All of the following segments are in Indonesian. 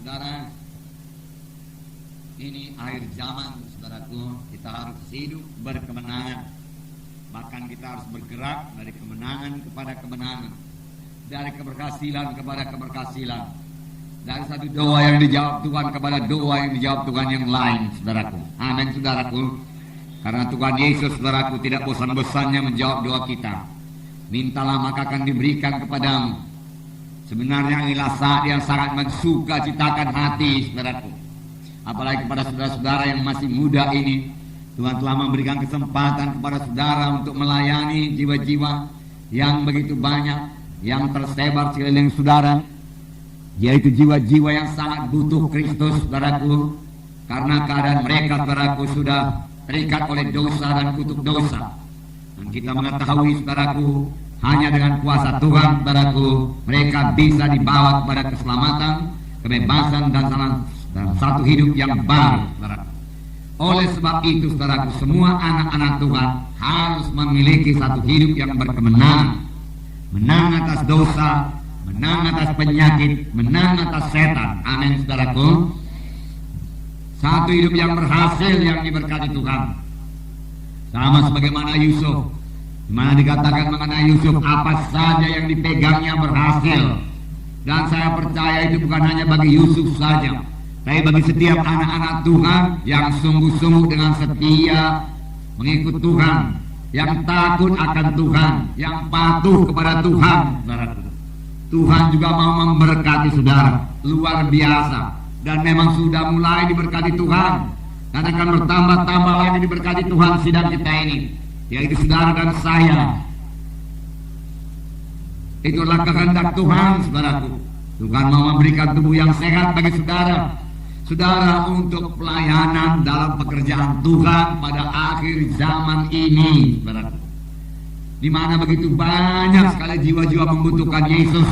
saudara, ini akhir zaman, saudaraku. Kita harus hidup berkemenangan. Bahkan kita harus bergerak dari kemenangan kepada kemenangan, dari keberhasilan kepada keberhasilan, dari satu doa yang dijawab Tuhan kepada doa yang dijawab Tuhan yang lain, saudaraku. Amin, saudaraku. Karena Tuhan Yesus, saudaraku, tidak bosan-bosannya menjawab doa kita. Mintalah maka akan diberikan kepadamu. Sebenarnya inilah saat yang sangat mensukacitakan hati, saudaraku. Apalagi kepada saudara-saudara yang masih muda ini, Tuhan telah memberikan kesempatan kepada saudara untuk melayani jiwa-jiwa yang begitu banyak, yang tersebar sekeliling saudara, yaitu jiwa-jiwa yang sangat butuh Kristus, saudaraku. Karena keadaan mereka, saudaraku, sudah terikat oleh dosa dan kutuk dosa. Dan kita mengetahui, saudaraku, hanya dengan kuasa Tuhan, saudaraku, mereka bisa dibawa kepada keselamatan, kebebasan, dan satu hidup yang baru, saudaraku. Oleh sebab itu, saudaraku, semua anak-anak Tuhan harus memiliki satu hidup yang berkemenangan. Menang atas dosa, menang atas penyakit, menang atas setan. Amin, saudaraku. Satu hidup yang berhasil, yang diberkati Tuhan. Sama sebagaimana Yusuf, di mana dikatakan mengenai Yusuf, apa saja yang dipegangnya berhasil. Dan saya percaya itu bukan hanya bagi Yusuf saja, tapi bagi setiap anak-anak Tuhan yang sungguh-sungguh dengan setia mengikut Tuhan, yang takut akan Tuhan, yang patuh kepada Tuhan. Tuhan juga mau memberkati saudara luar biasa, dan memang sudah mulai diberkati Tuhan, dan akan bertambah-tambah lagi diberkati Tuhan sidang kita ini, yaitu saudara dan saya. Itulah kehendak Tuhan, saudaraku. Tuhan mau memberikan tubuh yang sehat bagi saudara untuk pelayanan dalam pekerjaan Tuhan pada akhir zaman ini, saudaraku. Di mana begitu banyak sekali jiwa-jiwa membutuhkan Yesus.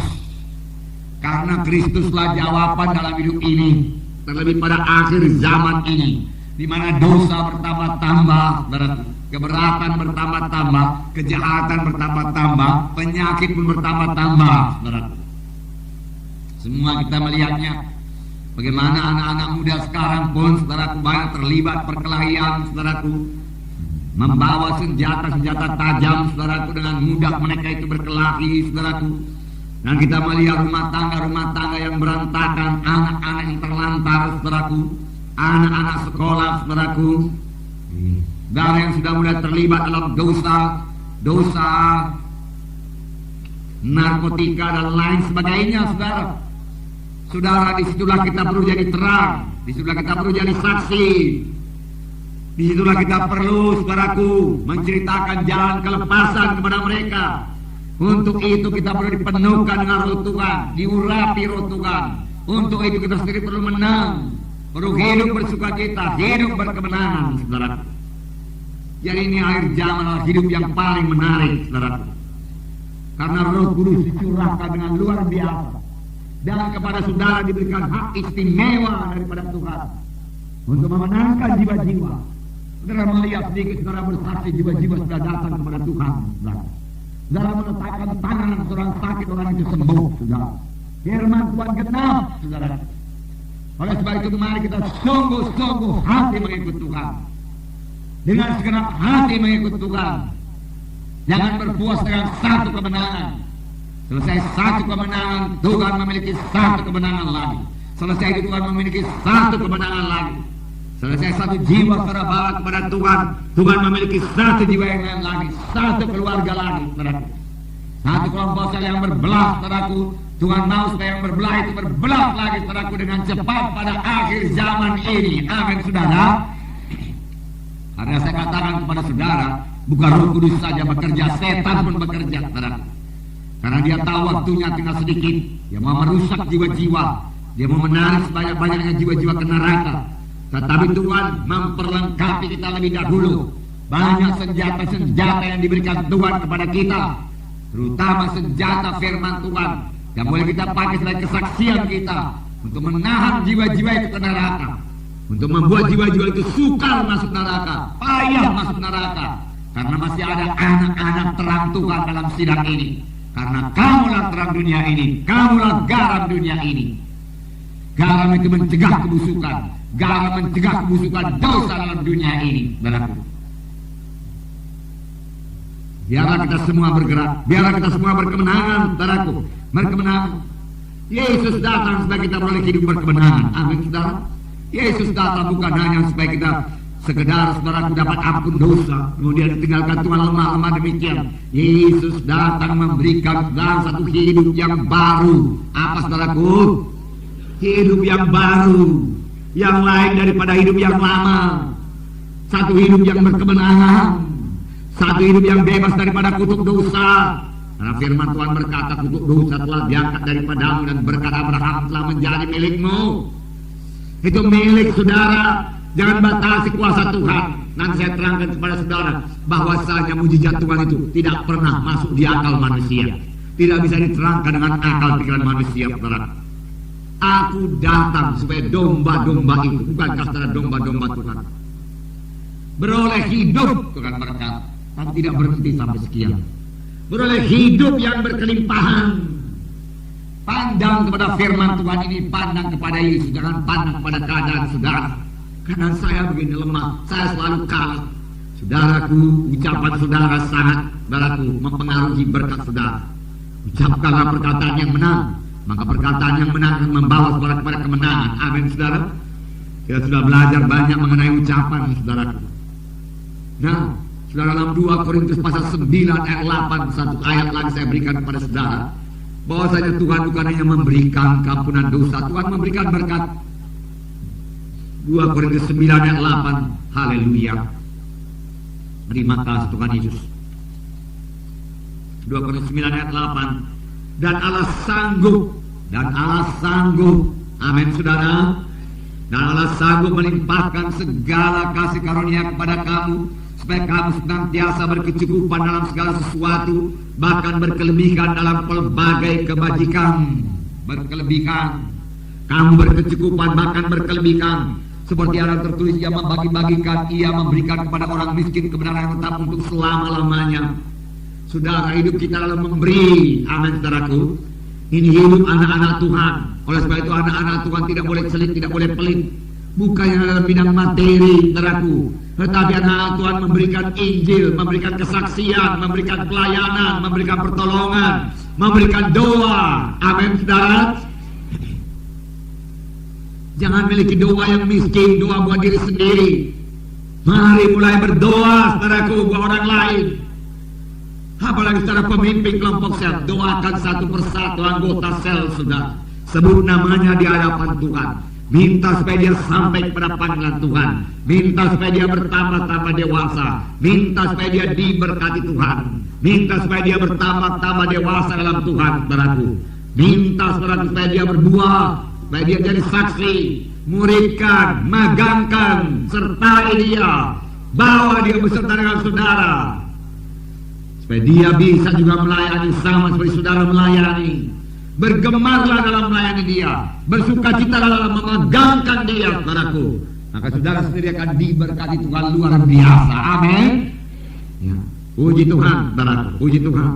Karena Kristuslah jawaban dalam hidup ini, terlebih pada akhir zaman ini, di mana dosa bertambah-tambah, keberatan bertambah-tambah, kejahatan bertambah-tambah, penyakit pun bertambah-tambah. Semua kita melihatnya, bagaimana anak-anak muda sekarang pun, saudaraku, banyak terlibat perkelahian, saudaraku, membawa senjata-senjata tajam, saudaraku, dengan mudah mereka itu berkelahi, saudaraku. Dan kita melihat rumah tangga yang berantakan, anak-anak yang terlantar, saudaraku, anak-anak sekolah, saudaraku, dan yang sudah mulai terlibat dalam dosa narkotika dan lain sebagainya, saudara. Saudara, disitulah kita perlu jadi terang, disitulah kita perlu jadi saksi, disitulah kita perlu, saudaraku, menceritakan jalan kelepasan kepada mereka. Untuk itu kita perlu dipenuhkan dengan roh Tuhan, diurapi roh Tuhan. Untuk itu kita sendiri perlu menang, perlu hidup bersukacita, hidup berkemenangan, saudara. Jadi ini akhir zaman, hidup yang paling menarik, saudara. Karena Roh Kudus dicurahkan dengan luar biasa, dan kepada saudara diberikan hak istimewa daripada Tuhan untuk memenangkan jiwa-jiwa. Saudara melihat sedikit, saudara bersaksi, jiwa-jiwa sudah datang kepada Tuhan, saudara. Saudara meletakkan tangan seorang sakit, orang itu sembuh, saudara. Firman Tuhan genap, saudara. Oleh sebab itu mari kita sungguh-sungguh hati mengikut Tuhan, dengan segenap hati mengikut Tuhan. Jangan berpuas dengan satu kemenangan. Selesai satu kemenangan, Tuhan memiliki satu kemenangan lagi. Selesai itu Tuhan memiliki satu kemenangan lagi. Selesai satu jiwa saudara bawa kepada Tuhan, Tuhan memiliki satu jiwa yang lain lagi, satu keluarga lagi, saudaraku. Satu kelompok saudara yang berbelah, saudaraku. Tuhan mau supaya yang berbelah itu berbelah lagi, saudaraku, dengan cepat pada akhir zaman ini. Amin, saudara. Karena saya katakan kepada saudara, bukan Roh Kudus saja bekerja, setan pun bekerja, saudara. Karena dia tahu waktunya tinggal sedikit, dia mau merusak jiwa-jiwa, dia mau menarik sebanyak-banyaknya jiwa-jiwa ke neraka. Tetapi Tuhan memperlengkapi kita lebih dahulu. Banyak senjata-senjata yang diberikan Tuhan kepada kita, terutama senjata firman Tuhan, yang boleh kita pakai sebagai kesaksian kita untuk menahan jiwa-jiwa itu ke neraka, untuk membuat jiwa-jiwa itu sukar masuk neraka, payah masuk neraka. Karena masih ada anak-anak terang Tuhan dalam sidang ini. Karena kamulah terang dunia ini, kamulah garam dunia ini. Garam itu mencegah kebusukan. Garam mencegah kebusukan dosa dalam dunia ini, saudaraku. Biarlah kita semua bergerak, biarlah kita semua berkemenangan, saudaraku. Berkemenangan. Yesus datang supaya kita beroleh hidup berkemenangan. Amin, saudara. Yesus datang bukan hanya supaya kita sekedar saudaraku dapat ampun dosa, kemudian ditinggalkan Tuhan lemah-lemah demikian. Yesus datang memberikan saudara satu hidup yang baru. Apa, saudaraku? Hidup yang baru, yang lain daripada hidup yang lama. Satu hidup yang berkemenangan, satu hidup yang bebas daripada kutuk dosa. Karena firman Tuhan berkata, kutuk dosa telah diangkat daripadamu dan berkat Abraham telah menjadi milikmu. Itu milik saudara. Jangan batasi kuasa Tuhan. Nanti saya terangkan kepada saudara bahwasanya mujizat Tuhan itu tidak pernah masuk di akal manusia, tidak bisa diterangkan dengan akal pikiran manusia, saudara. Aku datang supaya domba-domba itu, bukankah saudara domba-domba Tuhan, beroleh hidup, Tuhan berkata, tapi tidak berhenti sampai sekian. Beroleh hidup yang berkelimpahan. Pandang kepada firman Tuhan ini, pandang kepada Yesus, jangan pandang kepada keadaan saudara. Karena saya begini lemah, saya selalu kalah. Saudaraku, ucapan saudara sangat, saudaraku, mempengaruhi berkat saudara. Ucapkanlah perkataan yang menang, maka perkataan yang menang akan membawa saudara kepada kemenangan. Amin, saudara. Kita sudah belajar banyak mengenai ucapan, saudaraku. Nah, saudara, dalam 2 Korintus pasal 9 ayat 8, satu ayat lagi saya berikan kepada saudara, bahwasanya Tuhan bukan hanya memberikan keampunan dosa, Tuhan memberikan berkat. 2 Korintus 9 ayat 8. Haleluya. Terima kasih Tuhan Yesus. 2 Korintus 9 ayat 8. Dan Allah sanggup, amin saudara, dan Allah sanggup melimpahkan segala kasih karunia kepada kamu, supaya kamu senantiasa berkecukupan dalam segala sesuatu, bahkan berkelebihan dalam pelbagai kebajikan. Berkelebihan, kamu berkecukupan bahkan berkelebihan. Seperti yang tertulis, ia membagi-bagikan, ia memberikan kepada orang miskin kebenaran yang tetap untuk selama-lamanya. Saudara, hidup kita dalam memberi. Amin, saudaraku. Ini hidup anak-anak Tuhan. Oleh sebab itu anak-anak Tuhan tidak boleh selit, tidak boleh pelit. Bukannya dalam bidang materi, saudaraku, tetapi anak-anak Tuhan memberikan Injil, memberikan kesaksian, memberikan pelayanan, memberikan pertolongan, memberikan doa. Amin, saudara. Jangan miliki doa yang miskin, doa buat diri sendiri. Mari mulai berdoa, saudaraku, buat orang lain. Apalagi secara pemimpin kelompok sel, doakan satu persatu anggota sel, saudara. Sebut namanya di hadapan Tuhan. Minta supaya dia sampai kepada panggilan Tuhan. Minta supaya dia bertambah-tambah dewasa. Minta supaya dia diberkati Tuhan. Minta supaya dia bertambah-tambah dewasa dalam Tuhan, saudaraku. Minta supaya dia berbuah, supaya dia jadi saksi, muridkan, magangkan, sertai dia, bawa dia beserta dengan saudara, supaya dia bisa juga melayani sama seperti saudara melayani. Bergemarlah dalam melayani dia, bersukacita dalam memegangkan dia, saudaraku. Maka saudara sendiri akan diberkati Tuhan luar biasa. Amin. Ya. Puji Tuhan, saudaraku. Puji Tuhan.